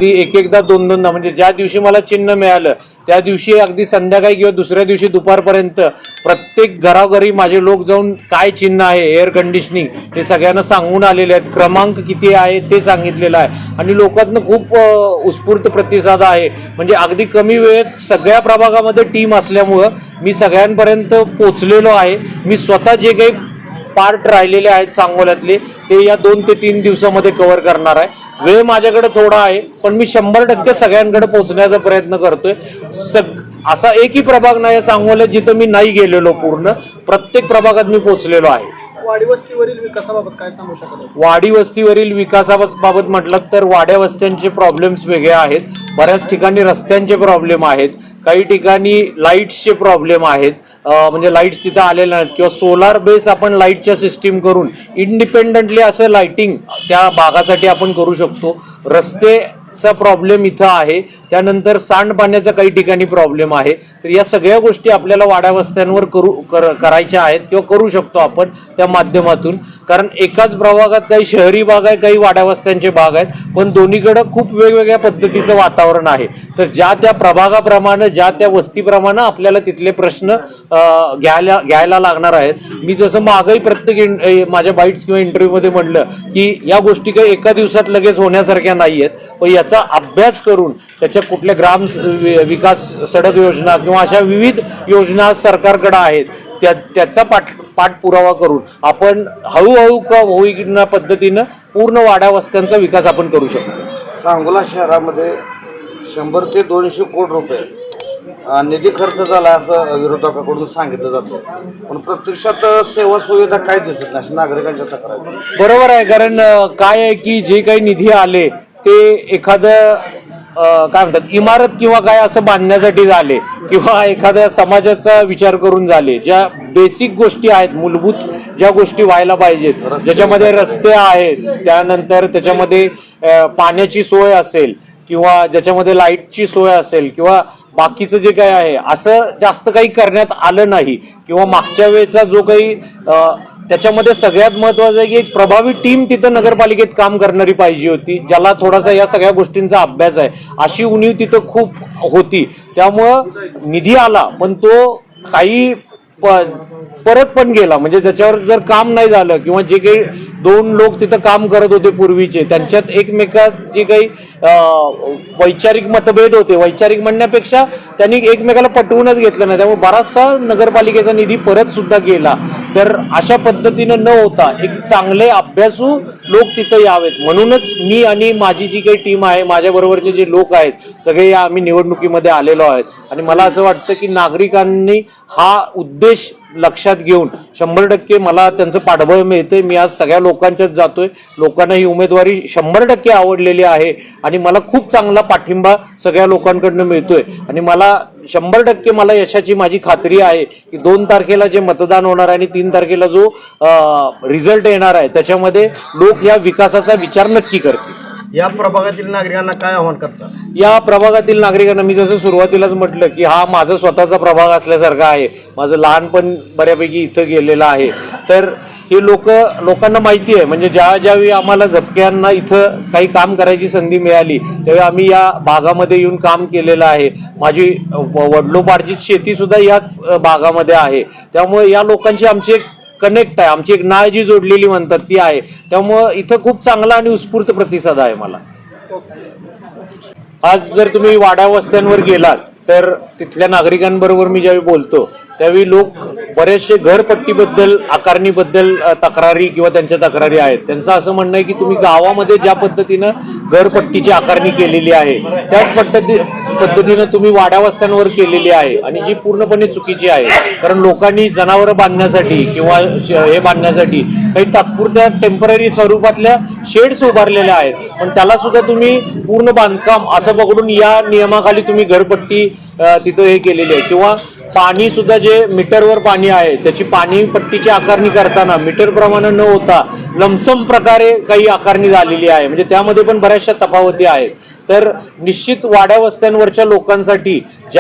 अगदी एकदा दोनदा म्हणजे ज्या दिवशी मला चिन्ह मिळालं त्या दिवशी अगदी संध्याकाळी किंवा दुसऱ्या दिवशी दुपारपर्यंत प्रत्येक घराघरी माझे लोक जाऊन काय चिन्ह आहे, एअर कंडिशनिंग हे सगळ्यांना सांगून आलेले आहेत, क्रमांक किती आहे ते सांगितलेलं आहे आणि लोकांना खूप उत्स्फूर्त प्रतिसाद आहे. म्हणजे अगदी कमी वेळेत सगळ्या प्रभागामध्ये टीम असल्यामुळं मी सगळ्यांपर्यंत पोचलेलो आहे. मी स्वतः जे काही पार्ट राहिलेले आहेत सांगोल्यातले ते या 2 ते 3 दिवसामध्ये कव्हर करणार आहे. वेळ माझ्याकडे थोडा आहे पण मी 100% सगळ्यांकडे पोहोचण्याचा प्रयत्न करतोय. असा एकही प्रभाग नाही सांगोल्यात जिथं मी नाही गेलेलो. पूर्ण प्रत्येक प्रभागात मी पोहोचलेलो आहे. वाडी वस्तीवरील विकासाबाबत काय सांगू शकता? वाडी वस्तीवरील विकासाबाबत म्हटलं तर वाड्या वस्त्यांचे प्रॉब्लेम्स वेगळे आहेत. बऱ्याच ठिकाणी रस्त्यांचे प्रॉब्लेम आहेत, काही ठिकाणी लाईट्सचे प्रॉब्लेम आहेत. म्हणजे लाईट्स तिथं आलेल्या नाहीत किंवा सोलार बेस आपण लाईटच्या सिस्टीम करून इंडिपेंडंटली असं लाईटिंग त्या भागासाठी आपण करू शकतो. रस्तेचा प्रॉब्लेम इथं आहे. त्यानंतर सांडपाण्याचा काही ठिकाणी प्रॉब्लेम आहे. तर या सगळ्या गोष्टी आपल्याला वाड्या वस्त्यांवर करायच्या आहेत किंवा करू शकतो आपण त्या माध्यमातून. कारण एकाच प्रभागात काही शहरी भाग आहे, काही वाड्या वस्त्यांचे भाग आहेत, पण दोन्हीकडे खूप वेगवेगळ्या पद्धतीचं वातावरण आहे. तर ज्या त्या प्रभागाप्रमाणे ज्या त्या वस्तीप्रमाणे आपल्याला तिथले प्रश्न घ्यायला लागणार आहेत. मी जसं मागही प्रत्येक माझ्या बाईट्स किंवा इंटरव्ह्यूमध्ये म्हटलं की या गोष्टी काही एका दिवसात लगेच होण्यासारख्या नाही आहेत, पण याचा अभ्यास करून त्याच्या कुठल्या ग्राम विकास सडक योजना किंवा अशा विविध योजना सरकारकडे आहेत त्याचा पाठपुरावा करून आपण हळूहळू का होईना पद्धतीनं पूर्ण वाड्या वस्त्यांचा विकास आपण करू शकतो. सांगोला शहरामध्ये 100 ते 200 कोटी रुपये निधी खर्च झाला असं विरोधकाकडून सांगितलं जातं, पण प्रत्यक्षात सेवा सुविधा काय दिसत नाही नागरिकांच्या तक्रार. बरोबर आहे. कारण काय आहे की जे काही निधी आले ते एखादं काय म्हणतात इमारत किंवा काय असं बांधण्यासाठी झाले किंवा एखाद्या समाजाचा विचार करून झाले. ज्या बेसिक गोष्टी आहेत, मूलभूत ज्या गोष्टी व्हायला पाहिजेत, ज्याच्यामध्ये रस्ते आहेत, त्यानंतर त्याच्यामध्ये पाण्याची सोय असेल किंवा ज्याच्यामध्ये लाईटची सोय असेल किंवा बाकीचं जे काही आहे असं जास्त काही करण्यात आलं नाही. किंवा मागच्या वेळेचा जो काही त्याच्यामध्ये सगळ्यात महत्वाचं आहे की एक प्रभावी टीम तिथं नगरपालिकेत काम करणारी पाहिजे होती, ज्याला थोडासा या सगळ्या गोष्टींचा अभ्यास आहे. अशी उणीव तिथं खूप होती. त्यामुळं निधी आला पण तो काही परत पण गेला. म्हणजे त्याच्यावर जर काम नाही झालं किंवा जे काही 2 लोक तिथं काम करत होते पूर्वीचे त्यांच्यात एकमेकात जे काही वैचारिक मतभेद होते, वैचारिक म्हणण्यापेक्षा त्यांनी एकमेकाला पटवूनच घेतलं नाही, त्यामुळे बराचसा नगरपालिकेचा निधी परत सुद्धा गेला. तर अशा पद्धतीनं न होता एक चांगले अभ्यासू लोक तिथं यावेत म्हणूनच मी आणि माझी जी काही टीम आहे, माझ्या बरोबरचे जे लोक आहेत सगळे आम्ही निवडणुकीमध्ये आलेलो आहेत. आणि मला असं वाटतं की नागरिकांनी हा उद्देश लक्षात घेऊन 100% मला त्यांचं पाठबळ मिळतंय. मी आज सगळ्या लोकांच्यात जातोय, लोकांना ही उमेदवारी 100% आवडलेली आहे आणि मला खूप चांगला पाठिंबा सगळ्या लोकांकडनं मिळतोय. आणि मला 100% मला यशाची माझी खात्री आहे की 2 तारखेला जे मतदान होणार आहे आणि 3 तारखेला जो रिझल्ट येणार आहे त्याच्यामध्ये लोक या विकासाचा विचार नक्की करतील. या प्रभागातील नागरिकांना काय आव्हान करतात? या प्रभागातील नागरिकांना मी जसं सुरुवातीलाच म्हटलं की हा माझा स्वतःचा प्रभाग असल्यासारखा आहे. माझं लहानपण बऱ्यापैकी इथं गेलेलं आहे. तर हे लोकांना माहिती आहे. म्हणजे ज्यावेळी आम्हाला झपक्यांना इथं काही काम करायची संधी मिळाली त्यावेळी आम्ही या भागामध्ये येऊन काम केलेलं आहे. माझी वडिलोपार्जित शेती सुद्धा याच भागामध्ये आहे. त्यामुळे या लोकांची आमची एक कनेक्ट आहे, आमची एक नाळ जी जोडलेली म्हणतात ती आहे. त्यामुळं इथं खूप चांगला आणि उत्स्फूर्त प्रतिसाद आहे मला. आज जर तुम्ही वाड्या वस्त्यांवर गेलात तर तिथल्या नागरिकांबरोबर मी ज्यावेळी बोलतो त्यावेळी लोक बरेचसे घरपट्टीबद्दल आकारणीबद्दल तक्रारी किंवा त्यांच्या तक्रारी आहेत. त्यांचं असं म्हणणं आहे की तुम्ही गावामध्ये ज्या पद्धतीनं घरपट्टीची आकारणी केलेली आहे त्याच पद्धतीनं तुम्ही वाड्या वस्त्यांवर केलेली आहे आणि जी पूर्णपणे चुकीची आहे. कारण लोकांनी जनावरं बांधण्यासाठी किंवा हे बांधण्यासाठी काही तात्पुरत्या टेम्पररी स्वरूपातल्या शेड्स उभारलेल्या आहेत, पण त्याला सुद्धा तुम्ही पूर्ण बांधकाम असं पकडून या नियमाखाली तुम्ही घरपट्टी तिथं हे केलेली आहे. किंवा पाणी सुद्धा जे मीटरवर पाणी आहे त्याची पाणी पट्टीची आकारणी करताना मीटर प्रमाणे न होता लमसम प्रकारे काही आकारणी झालेली आहे. म्हणजे त्यामध्ये पण बऱ्याचशा तफावती आहेत. तर निश्चित वाड्या वस्त्यांवरच्या लोकांसाठी ज्या